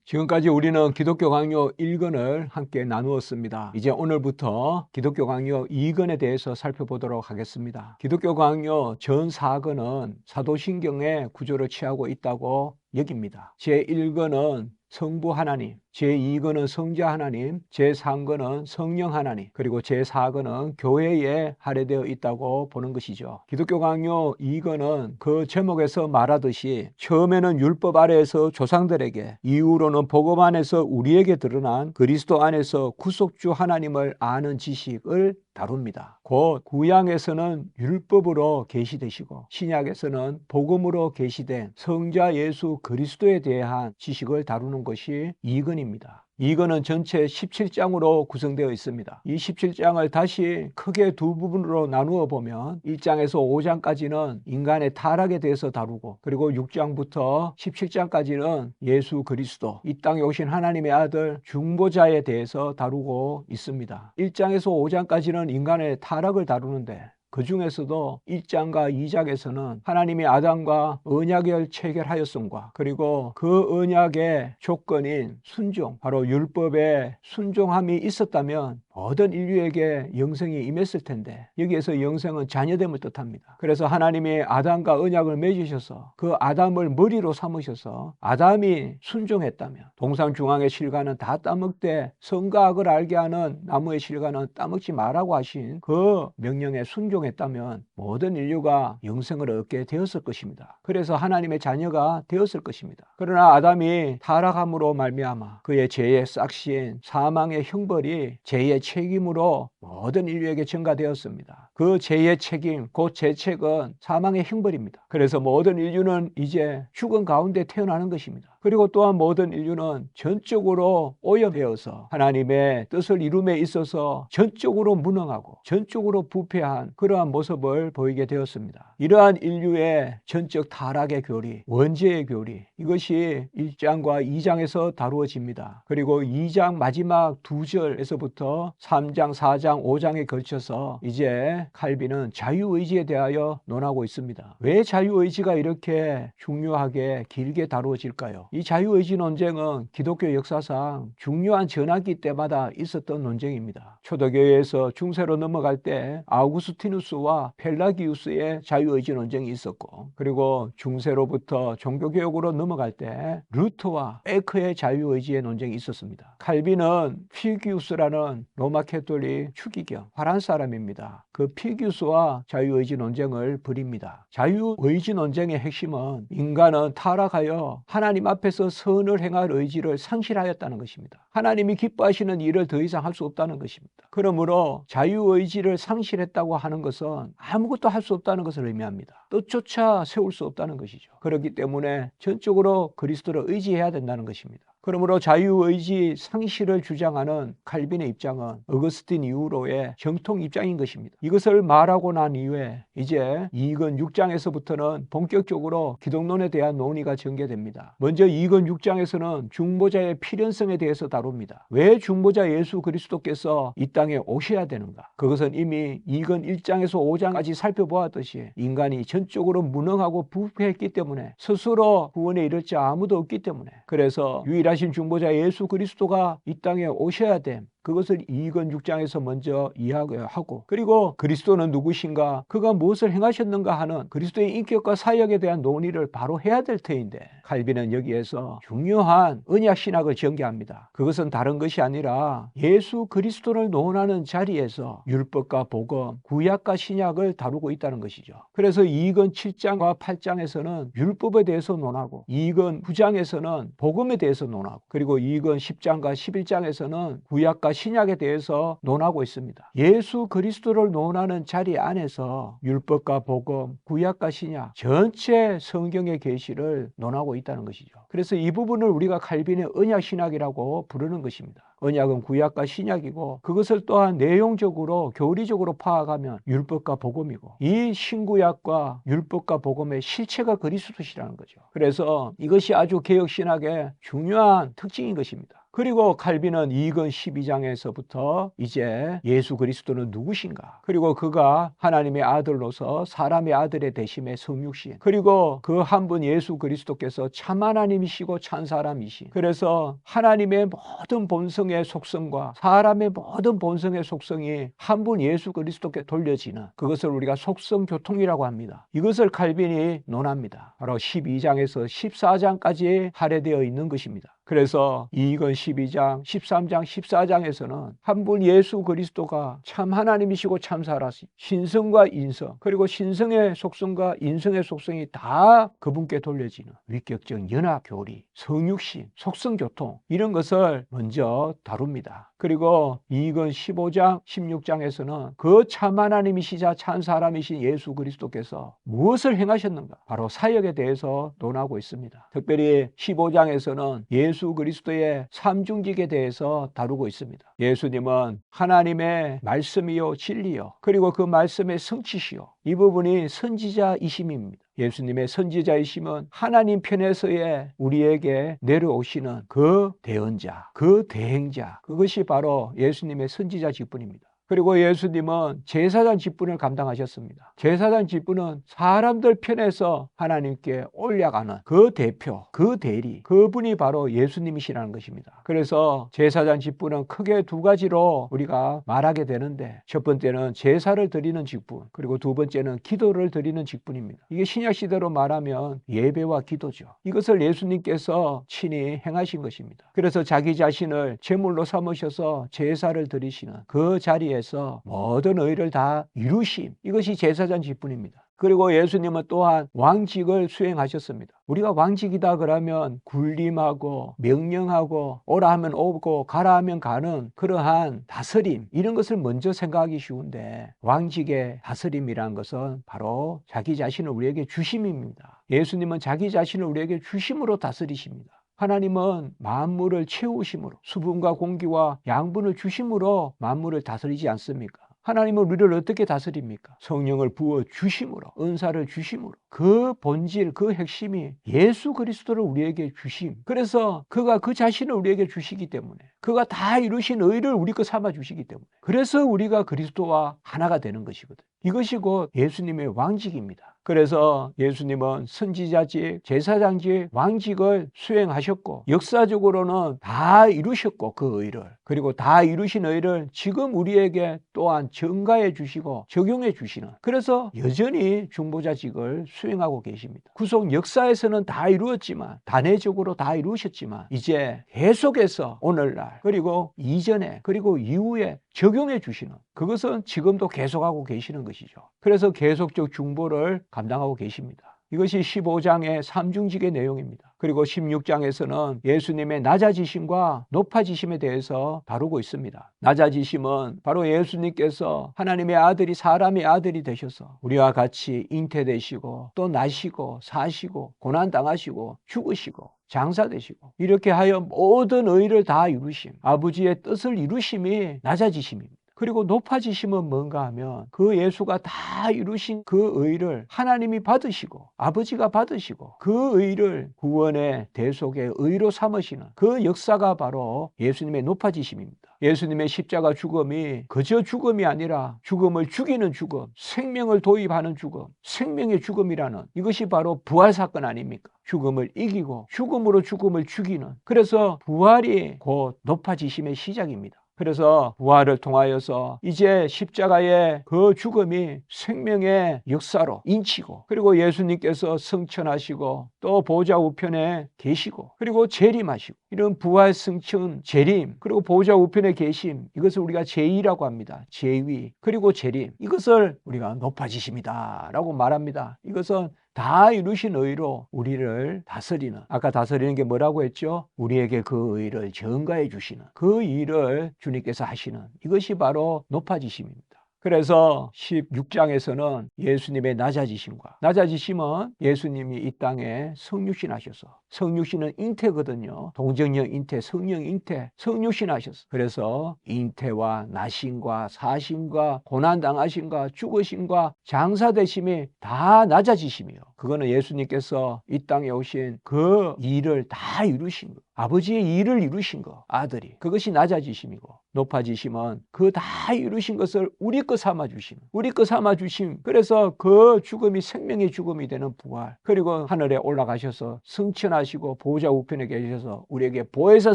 지금까지 우리는 기독교 강요 1권을 함께 나누었습니다. 이제 오늘부터 기독교 강요 2권에 대해서 살펴보도록 하겠습니다. 기독교 강요 전 4권은 사도신경의 구조를 취하고 있다고 여깁니다. 제1권은 성부 하나님, 제2권은 성자 하나님, 제3권은 성령 하나님, 그리고 제4권은 교회에 할애되어 있다고 보는 것이죠. 기독교 강요 2권은 그 제목에서 말하듯이 처음에는 율법 아래에서 조상들에게, 이후로는 복음 안에서 우리에게 드러난 그리스도 안에서 구속주 하나님을 아는 지식을 다룹니다. 곧 구약에서는 율법으로 계시되시고 신약에서는 복음으로 계시된 성자 예수 그리스도에 대한 지식을 다루는 것이 2권입니다. 이거는 전체 17장으로 구성되어 있습니다. 이 17장을 다시 크게 두 부분으로 나누어 보면 1장에서 5장까지는 인간의 타락에 대해서 다루고, 그리고 6장부터 17장까지는 예수 그리스도, 이 땅에 오신 하나님의 아들 중보자에 대해서 다루고 있습니다. 1장에서 5장까지는 인간의 타락을 다루는데, 그 중에서도 1장과 2장에서는 하나님이 아담과 언약을 체결하였음과, 그리고 그 언약의 조건인 순종, 바로 율법의 순종함이 있었다면 모든 인류에게 영생이 임했을 텐데, 여기에서 영생은 자녀됨을 뜻합니다. 그래서 하나님이 아담과 언약을 맺으셔서 그 아담을 머리로 삼으셔서 아담이 순종했다면 동산 중앙의 실과는 다 따먹되 선과 악을 알게 하는 나무의 실과는 따먹지 말라고 하신 그 명령에 순종했다면 모든 인류가 영생을 얻게 되었을 것입니다. 그래서 하나님의 자녀가 되었을 것입니다. 그러나 아담이 타락함으로 말미암아 그의 죄의 싹신 사망의 형벌이 죄의 책임으로 모든 인류에게 전가되었습니다. 그 죄의 책임, 곧 죄책은 사망의 형벌입니다. 그래서 모든 인류는 이제 죽은 가운데 태어나는 것입니다. 그리고 또한 모든 인류는 전적으로 오염되어서 하나님의 뜻을 이룸에 있어서 전적으로 무능하고 전적으로 부패한 그러한 모습을 보이게 되었습니다. 이러한 인류의 전적 타락의 교리, 원죄의 교리, 이것이 1장과 2장에서 다루어집니다. 그리고 2장 마지막 2절에서부터 3장, 4장, 5장에 걸쳐서 이제 칼빈은 자유의지에 대하여 논하고 있습니다. 왜 자유의지가 이렇게 중요하게 길게 다루어질까요? 이 자유의지 논쟁은 기독교 역사상 중요한 전환기 때마다 있었던 논쟁입니다. 초대교회에서 중세로 넘어갈 때 아우구스티누스와 펠라기우스의 자유의지 논쟁이 있었고, 그리고 중세로부터 종교개혁으로 넘어갈 때 루터와 에크의 자유의지의 논쟁이 있었습니다. 칼빈은 피기우스라는 로마 캐톨릭 추기경 화란 사람입니다. 그 피기우스와 자유의지 논쟁을 벌입니다. 자유의지 논쟁의 핵심은 인간은 타락하여 하나님 앞에서 선을 행할 의지를 상실하였다는 것입니다. 하나님이 기뻐하시는 일을 더 이상 할 수 없다는 것입니다. 그러므로 자유의지를 상실했다고 하는 것은 아무것도 할 수 없다는 것을 의미합니다. 뜻조차 세울 수 없다는 것이죠. 그렇기 때문에 전적으로 그리스도를 의지해야 된다는 것입니다. 그러므로 자유의지 상실을 주장하는 칼빈의 입장은 어거스틴 이후로의 정통 입장인 것입니다. 이것을 말하고 난 이후에 이제 2권 6장에서부터는 본격적으로 기독론에 대한 논의가 전개됩니다. 먼저 2권 6장에서는 중보자의 필연성에 대해서 다룹니다. 왜 중보자 예수 그리스도께서 이 땅에 오셔야 되는가? 그것은 이미 2권 1장에서 5장까지 살펴보았듯이 인간이 전적으로 무능하고 부패했기 때문에 스스로 구원에 이를 자 아무도 없기 때문에, 그래서 유일하신 중보자 예수 그리스도가 이 땅에 오셔야 됨, 그것을 2권 6장에서 먼저 이야기하고, 그리고 그리스도는 누구신가, 그가 무엇을 행하셨는가 하는 그리스도의 인격과 사역에 대한 논의를 바로 해야 될 터인데, 칼빈은 여기에서 중요한 언약 신학을 전개합니다. 그것은 다른 것이 아니라 예수 그리스도를 논하는 자리에서 율법과 복음, 구약과 신약을 다루고 있다는 것이죠. 그래서 2권 7장과 8장에서는 율법에 대해서 논하고, 2권 9장에서는 복음에 대해서 논하고, 그리고 2권 10장과 11장에서는 구약과 신약에 대해서 논하고 있습니다. 예수 그리스도를 논하는 자리 안에서 율법과 복음, 구약과 신약 전체 성경의 계시를 논하고 있다는 것이죠. 그래서 이 부분을 우리가 칼빈의 언약 신학이라고 부르는 것입니다. 언약은 구약과 신약이고, 그것을 또한 내용적으로 교리적으로 파악하면 율법과 복음이고, 이 신구약과 율법과 복음의 실체가 그리스도시라는 거죠. 그래서 이것이 아주 개혁신학의 중요한 특징인 것입니다. 그리고 칼빈은 이건 12장에서부터 이제 예수 그리스도는 누구신가, 그리고 그가 하나님의 아들로서 사람의 아들의 대심의 성육신, 그리고 그 한 분 예수 그리스도께서 참 하나님이시고 참 사람이신, 그래서 하나님의 모든 본성의 속성과 사람의 모든 본성의 속성이 한 분 예수 그리스도께 돌려지는, 그것을 우리가 속성 교통이라고 합니다. 이것을 칼빈이 논합니다. 바로 12장에서 14장까지 할애되어 있는 것입니다. 그래서 이건 12장, 13장, 14장에서는 한 분 예수 그리스도가 참 하나님이시고 참 사람이시고 신성과 인성, 그리고 신성의 속성과 인성의 속성이 다 그분께 돌려지는 위격적 연합 교리, 성육신, 속성교통, 이런 것을 먼저 다룹니다. 그리고 이건 15장, 16장에서는 그 참 하나님이시자 참 사람이신 예수 그리스도께서 무엇을 행하셨는가, 바로 사역에 대해서 논하고 있습니다. 특별히 15장에서는 예수 그리스도의 삼중직에 대해서 다루고 있습니다. 예수님은 하나님의 말씀이요 진리요, 그리고 그 말씀의 성취시요, 이 부분이 선지자이심입니다. 예수님의 선지자이심은 하나님 편에서의 우리에게 내려오시는 그 대언자, 그 대행자, 그것이 바로 예수님의 선지자 직분입니다. 그리고 예수님은 제사장 직분을 감당하셨습니다. 제사장 직분은 사람들 편에서 하나님께 올려가는 그 대표, 그 대리, 그분이 바로 예수님이시라는 것입니다. 그래서 제사장 직분은 크게 두 가지로 우리가 말하게 되는데, 첫 번째는 제사를 드리는 직분, 그리고 두 번째는 기도를 드리는 직분입니다. 이게 신약시대로 말하면 예배와 기도죠. 이것을 예수님께서 친히 행하신 것입니다. 그래서 자기 자신을 제물로 삼으셔서 제사를 드리시는 그 자리에 모든 의를 다 이루심, 이것이 제사장 직분입니다. 그리고 예수님은 또한 왕직을 수행하셨습니다. 우리가 왕직이다 그러면 군림하고 명령하고 오라 하면 오고 가라 하면 가는 그러한 다스림, 이런 것을 먼저 생각하기 쉬운데, 왕직의 다스림이라는 것은 바로 자기 자신을 우리에게 주심입니다. 예수님은 자기 자신을 우리에게 주심으로 다스리십니다. 하나님은 만물을 채우심으로, 수분과 공기와 양분을 주심으로 만물을 다스리지 않습니까? 하나님은 우리를 어떻게 다스립니까? 성령을 부어 주심으로, 은사를 주심으로, 그 본질, 그 핵심이 예수 그리스도를 우리에게 주심. 그래서 그가 그 자신을 우리에게 주시기 때문에, 그가 다 이루신 의를 우리 거 삼아 주시기 때문에, 그래서 우리가 그리스도와 하나가 되는 것이거든. 이것이 곧 예수님의 왕직입니다. 그래서 예수님은 선지자직, 제사장직, 왕직을 수행하셨고, 역사적으로는 다 이루셨고, 그 의를, 그리고 다 이루신 의를 지금 우리에게 또한 전가해 주시고 적용해 주시는, 그래서 여전히 중보자직을 수행하고 계십니다. 구속 역사에서는 다 이루었지만, 단회적으로 다 이루셨지만, 이제 계속해서 오늘날, 그리고 이전에, 그리고 이후에 적용해 주시는, 그것은 지금도 계속하고 계시는 것이죠. 그래서 계속적 중보를 감당하고 계십니다. 이것이 15장의 삼중직의 내용입니다. 그리고 16장에서는 예수님의 낮아지심과 높아지심에 대해서 다루고 있습니다. 낮아지심은 바로 예수님께서 하나님의 아들이 사람의 아들이 되셔서 우리와 같이 잉태되시고 또 나시고 사시고 고난당하시고 죽으시고 장사되시고 이렇게 하여 모든 의를 다 이루심, 아버지의 뜻을 이루심이 낮아지심입니다. 그리고 높아지심은 뭔가 하면 그 예수가 다 이루신 그 의를 하나님이 받으시고 아버지가 받으시고 그 의를 구원의 대속의 의로 삼으시는 그 역사가 바로 예수님의 높아지심입니다. 예수님의 십자가 죽음이 그저 죽음이 아니라 죽음을 죽이는 죽음, 생명을 도입하는 죽음, 생명의 죽음이라는, 이것이 바로 부활 사건 아닙니까? 죽음을 이기고 죽음으로 죽음을 죽이는, 그래서 부활이 곧 높아지심의 시작입니다. 그래서 부활을 통하여서 이제 십자가의 그 죽음이 생명의 역사로 인치고, 그리고 예수님께서 승천하시고 또 보좌 우편에 계시고 그리고 재림하시고, 이런 부활 승천 재림 그리고 보좌 우편에 계심, 이것을 우리가 제위라고 합니다. 제위 그리고 재림, 이것을 우리가 높아지심이다 라고 말합니다. 이것은 다 이루신 의로 우리를 다스리는, 아까 다스리는 게 뭐라고 했죠? 우리에게 그 의를 전가해 주시는 그 일을 주님께서 하시는, 이것이 바로 높아지심입니다. 그래서 16장에서는 예수님의 낮아지심은 예수님이 이 땅에 성육신 하셔서, 성육신은 잉태거든요. 동정령 잉태, 성령 잉태, 성육신 하셔서, 그래서 잉태와 나심과 사심과 고난당하심과 죽으심과 장사되심이 다 낮아지심이요. 그거는 예수님께서 이 땅에 오신 그 일을 다 이루신 것, 아버지의 일을 이루신 거, 아들이. 그것이 낮아지심이고, 높아지심은 그 다 이루신 것을 우리 거 삼아 주심. 우리 거 삼아 주심. 그래서 그 죽음이 생명의 죽음이 되는 부활. 그리고 하늘에 올라가셔서 승천하시고 보호자 우편에 계셔서 우리에게 보혜사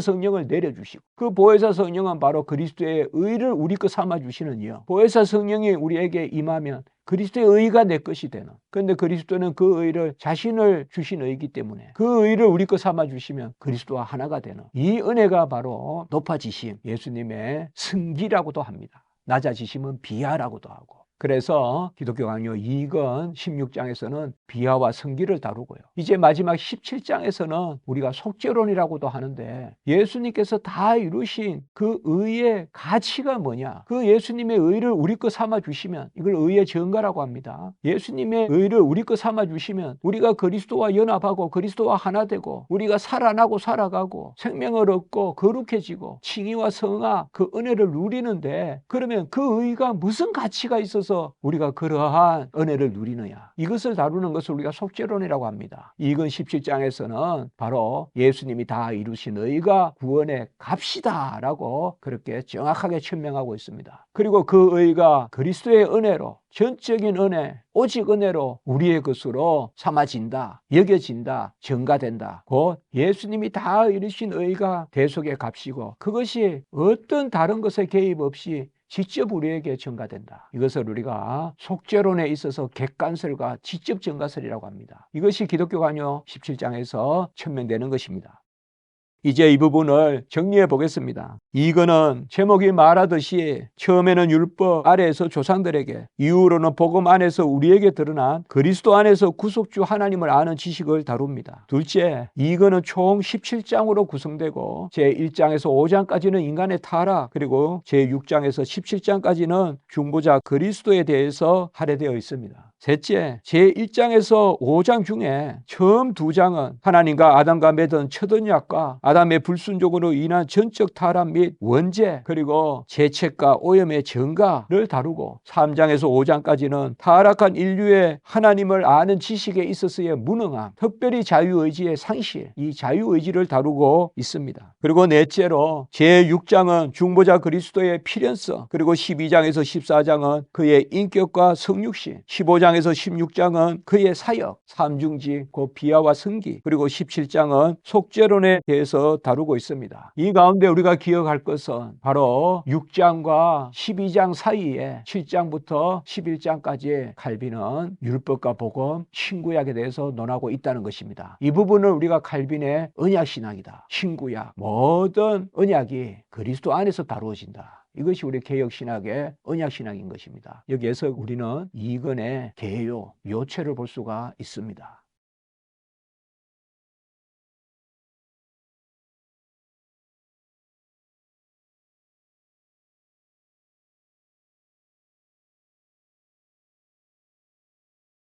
성령을 내려주시고, 그 보혜사 성령은 바로 그리스도의 의를 우리 거 삼아 주시는 이요. 보혜사 성령이 우리에게 임하면 그리스도의 의가 내 것이 되는. 그런데 그리스도는 그 의를 자신을 주신 의이기 때문에 그 의를 우리 것 삼아 주시면 그리스도와 하나가 되는 이 은혜가 바로 높아지심, 예수님의 승기라고도 합니다. 낮아지심은 비하라고도 하고. 그래서 기독교 강요 2권 16장에서는 비하와 승기를 다루고요. 이제 마지막 17장에서는 우리가 속죄론이라고도 하는데, 예수님께서 다 이루신 그 의의 가치가 뭐냐, 그 예수님의 의를 우리 거 삼아 주시면 이걸 의의 증거라고 합니다. 예수님의 의를 우리 거 삼아 주시면 우리가 그리스도와 연합하고 그리스도와 하나 되고 우리가 살아나고 살아가고 생명을 얻고 거룩해지고 칭의와 성화 그 은혜를 누리는데, 그러면 그 의가 무슨 가치가 있어서 우리가 그러한 은혜를 누리느냐, 이것을 다루는 것을 우리가 속죄론이라고 합니다. 이건 17장에서는 바로 예수님이 다 이루신 의가 구원의 값이다 라고 그렇게 정확하게 천명하고 있습니다. 그리고 그 의가 그리스도의 은혜로, 전적인 은혜, 오직 은혜로 우리의 것으로 삼아진다, 여겨진다, 증가된다. 곧 예수님이 다 이루신 의가 대속의 값이고, 그것이 어떤 다른 것에 개입 없이 직접 우리에게 증가된다. 이것을 우리가 속죄론에 있어서 객관설과 직접 증가설이라고 합니다. 이것이 기독교 강요 17장에서 천명되는 것입니다. 이제 이 부분을 정리해 보겠습니다. 이거는 제목이 말하듯이 처음에는 율법 아래에서 조상들에게, 이후로는 복음 안에서 우리에게 드러난 그리스도 안에서 구속주 하나님을 아는 지식을 다룹니다. 둘째, 이거는 총 17장으로 구성되고 제1장에서 5장까지는 인간의 타락, 그리고 제6장에서 17장까지는 중보자 그리스도에 대해서 할애되어 있습니다. 셋째, 제1장에서 5장 중에 처음 2장은 하나님과 아담과 맺은 첫 언약과 아담의 불순종으로 인한 전적 타락 및 원죄, 그리고 죄책과 오염의 증가를 다루고, 3장에서 5장까지는 타락한 인류의 하나님을 아는 지식에 있어서의 무능함, 특별히 자유의지의 상실, 이 자유의지를 다루고 있습니다. 그리고 넷째로 제6장은 중보자 그리스도의 필연성, 그리고 12장에서 14장은 그의 인격과 성육신, 15장에서 16장은 그의 사역, 삼중직, 곧 비하와 승기, 그리고 17장은 속죄론에 대해서 다루고 있습니다. 이 가운데 우리가 기억할 것은 바로 6장과 12장 사이에 7장부터 11장까지 칼빈은 율법과 복음, 신구약에 대해서 논하고 있다는 것입니다. 이 부분을 우리가 칼빈의 언약신학이다, 신구약, 모든 언약이 그리스도 안에서 다루어진다, 이것이 우리 개혁신학의 언약신학인 것입니다. 여기에서 우리는 이건의 개요, 요체를 볼 수가 있습니다.